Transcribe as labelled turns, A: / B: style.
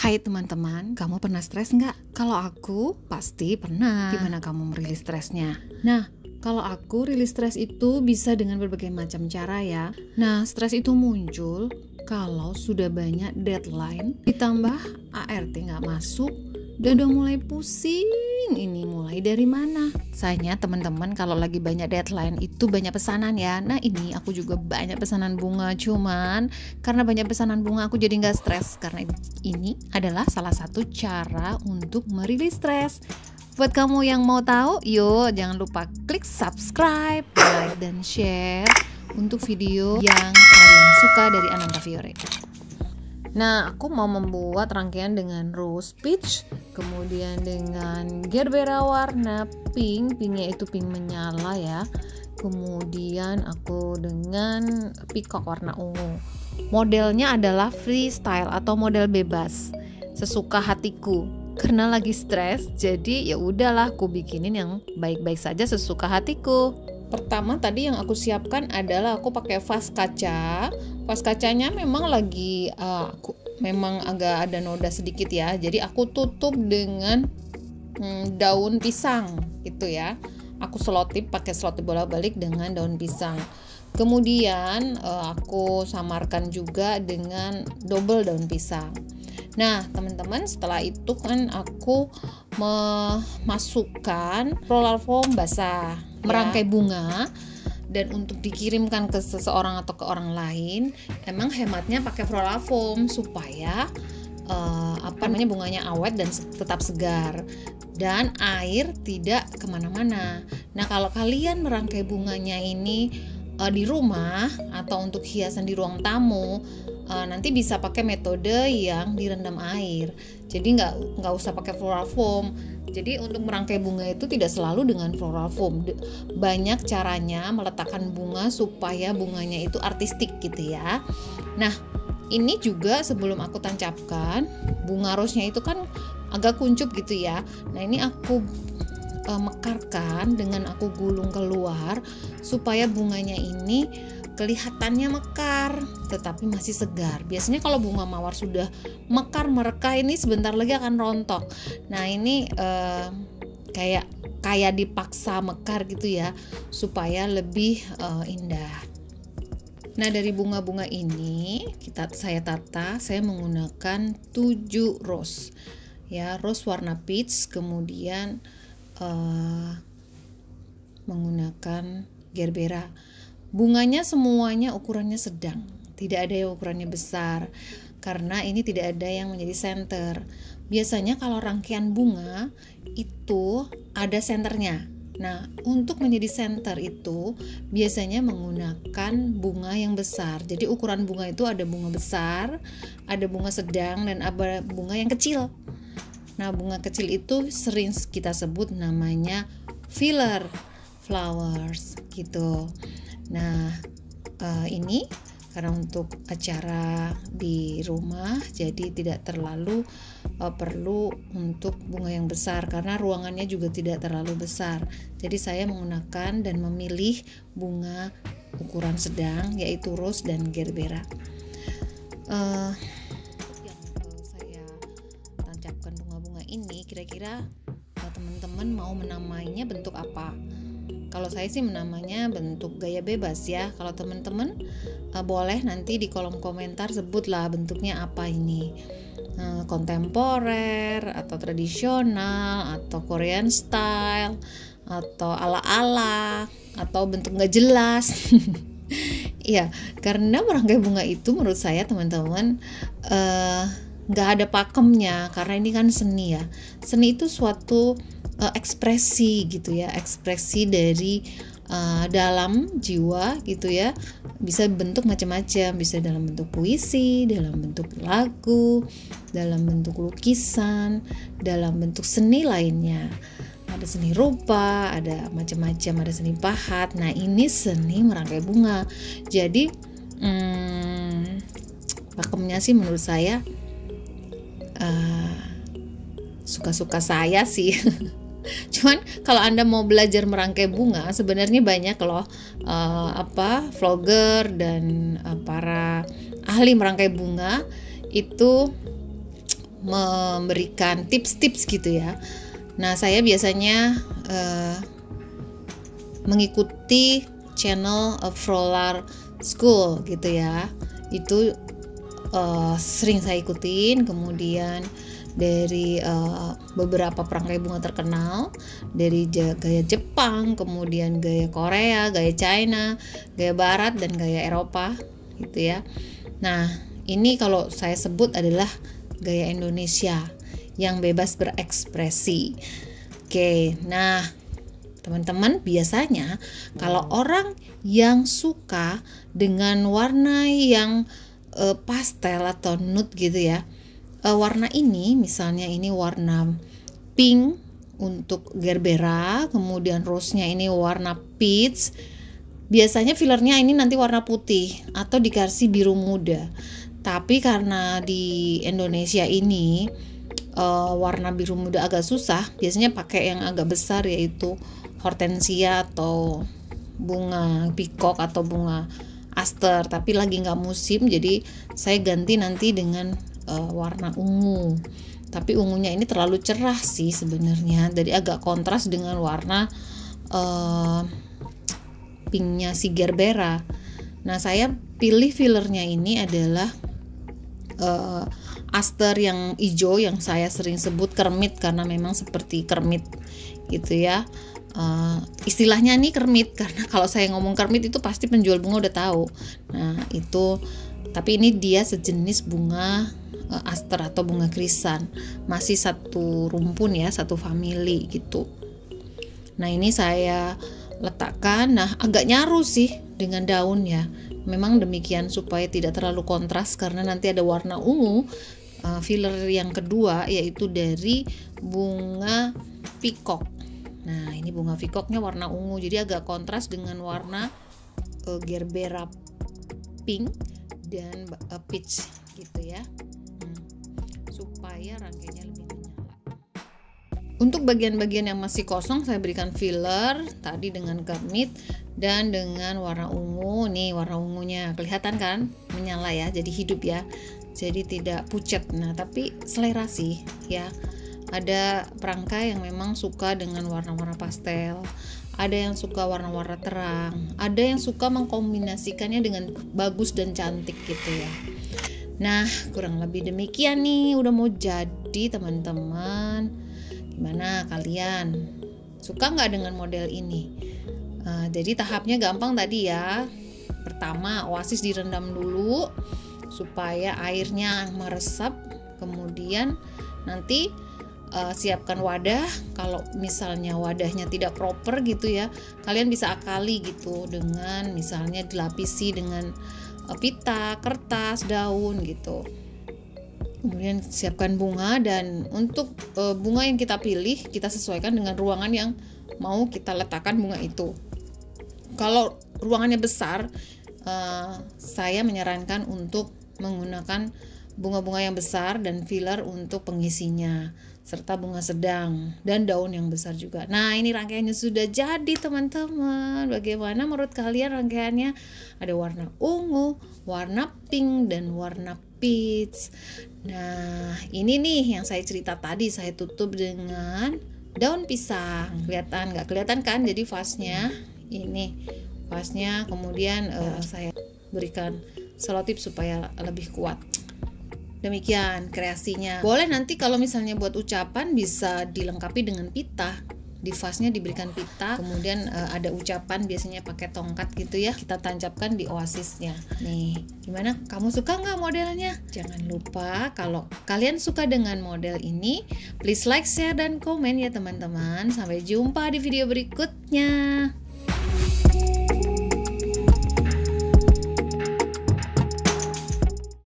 A: Hai teman-teman, kamu pernah stres nggak? Kalau aku pasti pernah. Gimana kamu merilis stresnya? Nah, kalau aku rilis stres itu bisa dengan berbagai macam cara ya. Nah, stres itu muncul kalau sudah banyak deadline, ditambah ART nggak masuk, dan udah mulai pusing ini mulai dari mana. Sayangnya teman-teman kalau lagi banyak deadline itu banyak pesanan ya. Nah ini aku juga banyak pesanan bunga, cuman karena banyak pesanan bunga aku jadi nggak stres, karena ini adalah salah satu cara untuk merilis stres. Buat kamu yang mau tahu, yuk jangan lupa klik subscribe, like, dan share untuk video yang kalian suka dari Ananta Fiore. Nah, aku mau membuat rangkaian dengan rose peach, kemudian dengan gerbera warna pink, pinknya itu pink menyala ya. Kemudian aku dengan peacock warna ungu. Modelnya adalah freestyle atau model bebas, sesuka hatiku. Karena lagi stres, jadi ya udahlah aku bikinin yang baik-baik saja sesuka hatiku. Pertama tadi yang aku siapkan adalah aku pakai vas kaca. Vas kacanya memang lagi memang agak ada noda sedikit ya. Jadi aku tutup dengan daun pisang gitu ya. Aku selotip pakai selotip bolak-balik dengan daun pisang. Kemudian aku samarkan juga dengan double daun pisang. Nah teman-teman, setelah itu kan aku memasukkan roller foam basah, merangkai bunga, dan untuk dikirimkan ke seseorang atau ke orang lain emang hematnya pakai roller foam supaya bunganya awet dan tetap segar dan air tidak kemana-mana. Nah kalau kalian merangkai bunganya ini di rumah atau untuk hiasan di ruang tamu, nanti bisa pakai metode yang direndam air. Jadi nggak usah pakai floral foam. Jadi untuk merangkai bunga itu tidak selalu dengan floral foam. Banyak caranya meletakkan bunga supaya bunganya itu artistik gitu ya. Nah ini juga sebelum aku tancapkan, bunga rose-nya itu kan agak kuncup gitu ya. Nah ini aku mekarkan dengan aku gulung keluar supaya bunganya ini kelihatannya mekar tetapi masih segar. Biasanya kalau bunga mawar sudah mekar mereka ini sebentar lagi akan rontok. Nah ini kayak dipaksa mekar gitu ya supaya lebih indah. Nah dari bunga-bunga ini saya tata, saya menggunakan 7 rose ya, rose warna peach, kemudian menggunakan gerbera. Bunganya semuanya ukurannya sedang, tidak ada yang ukurannya besar karena ini tidak ada yang menjadi center. Biasanya kalau rangkaian bunga itu ada senternya. Nah untuk menjadi center itu biasanya menggunakan bunga yang besar. Jadi ukuran bunga itu ada bunga besar, ada bunga sedang, dan ada bunga yang kecil. Nah bunga kecil itu sering kita sebut namanya filler flowers gitu. Nah ini karena untuk acara di rumah jadi tidak terlalu perlu untuk bunga yang besar karena ruangannya juga tidak terlalu besar. Jadi saya menggunakan dan memilih bunga ukuran sedang yaitu rose dan gerbera. Tancapkan bunga-bunga ini, kira-kira teman-teman mau menamainya bentuk apa? Kalau saya sih menamanya bentuk gaya bebas ya. Kalau teman-teman boleh nanti di kolom komentar sebutlah bentuknya apa ini, kontemporer atau tradisional atau Korean style atau ala-ala atau bentuk nggak jelas. Iya, karena merangkai bunga itu menurut saya teman-teman nggak ada pakemnya karena ini kan seni ya. Seni itu suatu ekspresi gitu ya, ekspresi dari dalam jiwa gitu ya. Bisa bentuk macam-macam, bisa dalam bentuk puisi, dalam bentuk lagu, dalam bentuk lukisan, dalam bentuk seni lainnya. Ada seni rupa, ada macam-macam, ada seni pahat. Nah ini seni merangkai bunga. Jadi pakemnya sih menurut saya suka-suka saya sih. Cuman kalau Anda mau belajar merangkai bunga sebenarnya banyak loh vlogger dan para ahli merangkai bunga itu memberikan tips-tips gitu ya. Nah, saya biasanya mengikuti channel Frolar School gitu ya. Itu sering saya ikutin. Kemudian dari beberapa perangkai bunga terkenal, dari gaya Jepang, kemudian gaya Korea, gaya China, gaya Barat, dan gaya Eropa gitu ya. Nah, ini kalau saya sebut adalah gaya Indonesia yang bebas berekspresi. Oke, nah teman-teman, biasanya kalau orang yang suka dengan warna yang pastel atau nude gitu ya, warna ini misalnya ini warna pink untuk Gerbera, kemudian rose-nya ini warna peach, biasanya fillernya ini nanti warna putih atau dikasih biru muda. Tapi karena di Indonesia ini warna biru muda agak susah, biasanya pakai yang agak besar, yaitu hortensia atau bunga peacock atau bunga aster. Tapi lagi nggak musim, jadi saya ganti nanti dengan warna ungu. Tapi ungunya ini terlalu cerah sih sebenarnya, jadi agak kontras dengan warna pinknya si Gerbera. Nah, saya pilih fillernya ini adalah aster yang hijau, yang saya sering sebut kermit karena memang seperti kermit gitu ya. Istilahnya nih kermit, karena kalau saya ngomong kermit itu pasti penjual bunga udah tahu. Nah itu, tapi ini dia sejenis bunga aster atau bunga krisan, masih satu rumpun ya, satu family gitu. Nah ini saya letakkan, nah agak nyaru sih dengan daun ya, memang demikian supaya tidak terlalu kontras, karena nanti ada warna ungu filler yang kedua, yaitu dari bunga peacock. Nah ini bunga peacocknya warna ungu, jadi agak kontras dengan warna Gerbera pink dan peach gitu ya, supaya rangkainya lebih menyala. Untuk bagian-bagian yang masih kosong saya berikan filler tadi dengan kermit dan dengan warna ungu. Nih warna ungunya kelihatan kan, menyala ya, jadi hidup ya, jadi tidak pucat. Nah tapi selera sih ya. Ada perangkai yang memang suka dengan warna-warna pastel, ada yang suka warna-warna terang, ada yang suka mengkombinasikannya dengan bagus dan cantik gitu ya. Nah kurang lebih demikian nih, udah mau jadi teman-teman. Gimana kalian? Suka nggak dengan model ini? Jadi tahapnya gampang tadi ya. Pertama, oasis direndam dulu supaya airnya meresap. Kemudian nanti siapkan wadah. Kalau misalnya wadahnya tidak proper gitu ya, kalian bisa akali gitu dengan misalnya dilapisi dengan pita, kertas, daun gitu. Kemudian siapkan bunga, dan untuk bunga yang kita pilih kita sesuaikan dengan ruangan yang mau kita letakkan bunga itu. Kalau ruangannya besar, saya menyarankan untuk menggunakan bunga-bunga yang besar dan filler untuk pengisinya, serta bunga sedang dan daun yang besar juga. Nah ini rangkaiannya sudah jadi teman-teman. Bagaimana menurut kalian rangkaiannya? Ada warna ungu, warna pink, dan warna peach. Nah ini nih yang saya cerita tadi, saya tutup dengan daun pisang. Kelihatan nggak? Kelihatan kan? Jadi vasnya ini vasnya, kemudian saya berikan selotip supaya lebih kuat. Demikian kreasinya. Boleh nanti kalau misalnya buat ucapan bisa dilengkapi dengan pita. Di vasnya diberikan pita, kemudian ada ucapan biasanya pakai tongkat gitu ya, kita tancapkan di oasisnya. Nih, gimana? Kamu suka nggak modelnya? Jangan lupa kalau kalian suka dengan model ini, please like, share, dan komen ya teman-teman. Sampai jumpa di video berikutnya.